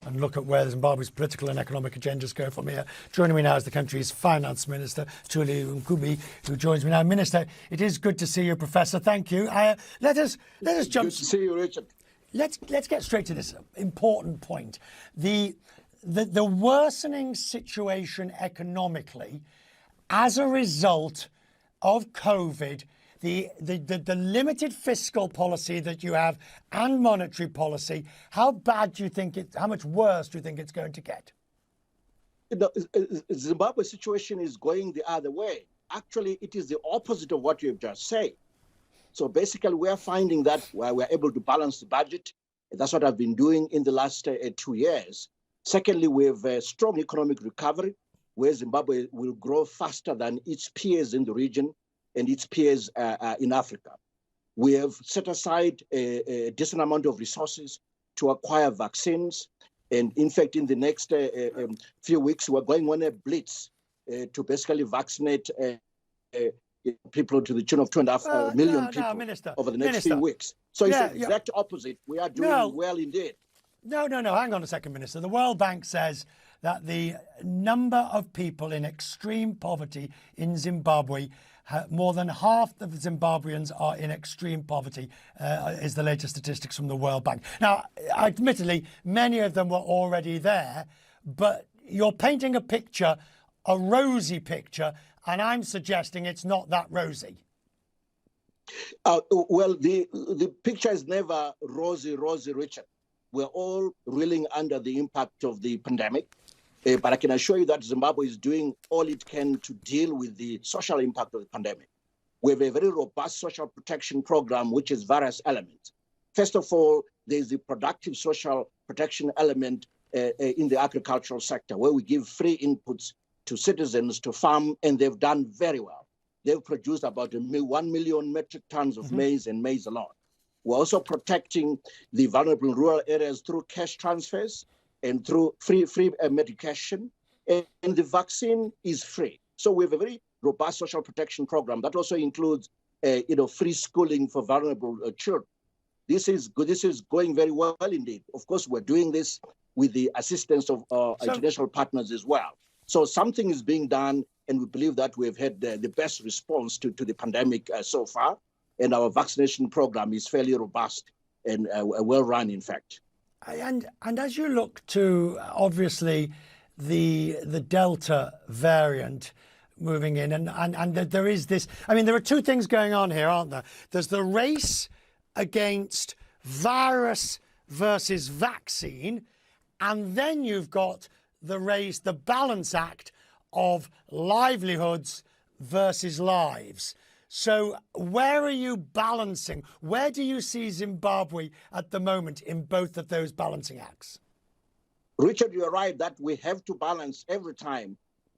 and look at where Zimbabwe's political and economic agendas go from here. Joining me now is the country's finance minister, Mthuli Ncube, who joins me now. Minister, it is good to see you, Professor. Thank you. Let us jump. Good to see you, Richard. Let's get straight to this important point. The worsening situation economically as a result of COVID, the limited fiscal policy that you have and monetary policy, how bad do you think how much worse do you think it's going to get? The Zimbabwe situation is going the other way. Actually, it is the opposite of what you've just said. So basically, we are finding that we're able to balance the budget. That's what I've been doing in the last 2 years. Secondly, we have a strong economic recovery, where Zimbabwe will grow faster than its peers in the region and its peers in Africa. We have set aside a decent amount of resources to acquire vaccines. And in fact, in the next few weeks, we're going on a blitz to basically vaccinate people to the tune of 2.5 million people Minister, over the next few weeks. So it's the exact opposite. We are doing well indeed. No. Hang on a second, Minister. The World Bank says that the number of people in extreme poverty in Zimbabwe, more than half of Zimbabweans are in extreme poverty, is the latest statistics from the World Bank. Now, admittedly, many of them were already there, but you're painting a picture, a rosy picture, and I'm suggesting it's not that rosy. Well, the picture is never rosy, Richard. We're all reeling under the impact of the pandemic. But I can assure you that Zimbabwe is doing all it can to deal with the social impact of the pandemic. We have a very robust social protection program, which has various elements. First of all, there's the productive social protection element in the agricultural sector, where we give free inputs to citizens to farm, and they've done very well. They've produced about 1 million metric tons of maize and maize alone. We're also protecting the vulnerable rural areas through cash transfers and through free medication, and the vaccine is free. So we have a very robust social protection program that also includes, free schooling for vulnerable children. This is good. This is going very well indeed. Of course, we're doing this with the assistance of international partners as well. So something is being done, and we believe that we've had the best response to the pandemic so far, and our vaccination program is fairly robust and well run, in fact. And as you look to, obviously, the Delta variant moving in, and there is this, I mean, there are two things going on here, aren't there? There's the race against virus versus vaccine, and then you've got the race, the balance act of livelihoods versus lives. So where are you balancing? Where do you see Zimbabwe at the moment in both of those balancing acts? Richard, you're right that we have to balance every time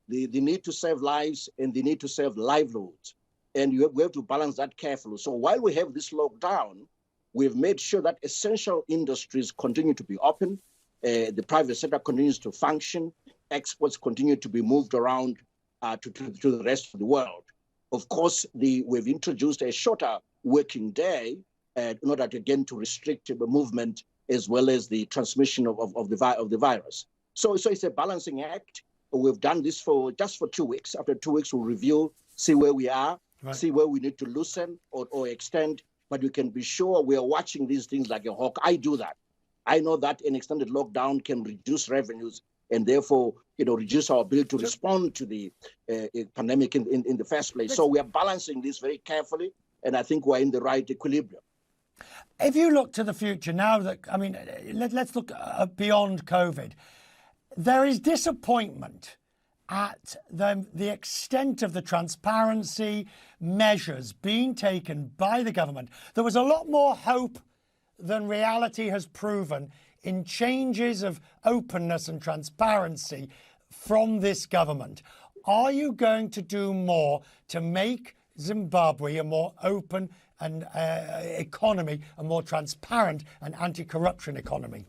the need to save lives and the need to save livelihoods. And we have to balance that carefully. So while we have this lockdown, we've made sure that essential industries continue to be open. The private sector continues to function. Exports continue to be moved around to the rest of the world. Of course, we've introduced a shorter working day in order to, again, to restrict the movement as well as the transmission of the virus. So it's a balancing act. We've done this just for 2 weeks. After 2 weeks, we'll review, see where we are, see where we need to loosen or extend. But you can be sure we are watching these things like a hawk. I do that. I know that an extended lockdown can reduce revenues and therefore, reduce our ability to respond to the pandemic in the first place. So we are balancing this very carefully, and I think we're in the right equilibrium. If you look to the future now, let's look beyond COVID. There is disappointment at the extent of the transparency measures being taken by the government. There was a lot more hope than reality has proven in changes of openness and transparency from this government. Are you going to do more to make Zimbabwe a more open and economy, a more transparent and anti-corruption economy?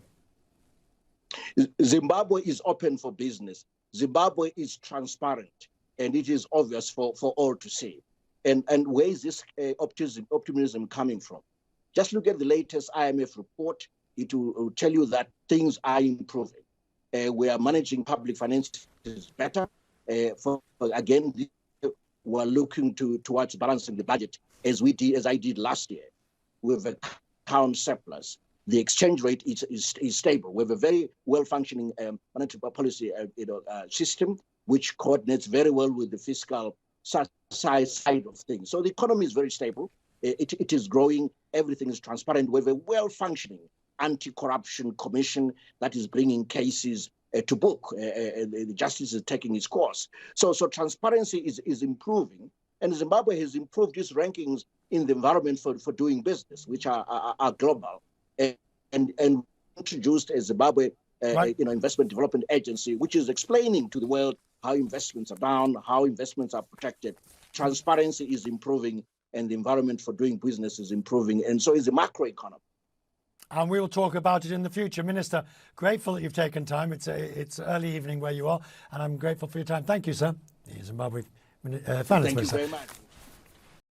Zimbabwe is open for business. Zimbabwe is transparent, and it is obvious for all to see. And where is this optimism coming from? Just look at the latest IMF report. It will tell you that things are improving. We are managing public finances better. Again, we're looking towards balancing the budget as I did last year, with a current surplus. The exchange rate is stable. We have a very well-functioning monetary policy system, which coordinates very well with the fiscal side of things. So the economy is very stable. It is growing. Everything is transparent. We have a well-functioning anti-corruption commission that is bringing cases to book. The justice is taking its course. So transparency is improving, and Zimbabwe has improved its rankings in the environment for doing business, which are global, and introduced a Zimbabwe investment development agency, which is explaining to the world how investments are down, how investments are protected. Transparency is improving, and the environment for doing business is improving, and so is the macroeconomy. And we will talk about it in the future. Minister, grateful that you've taken time. It's early evening where you are, and I'm grateful for your time. Thank you, sir. The Zimbabwe Finance Minister. Thank you very much.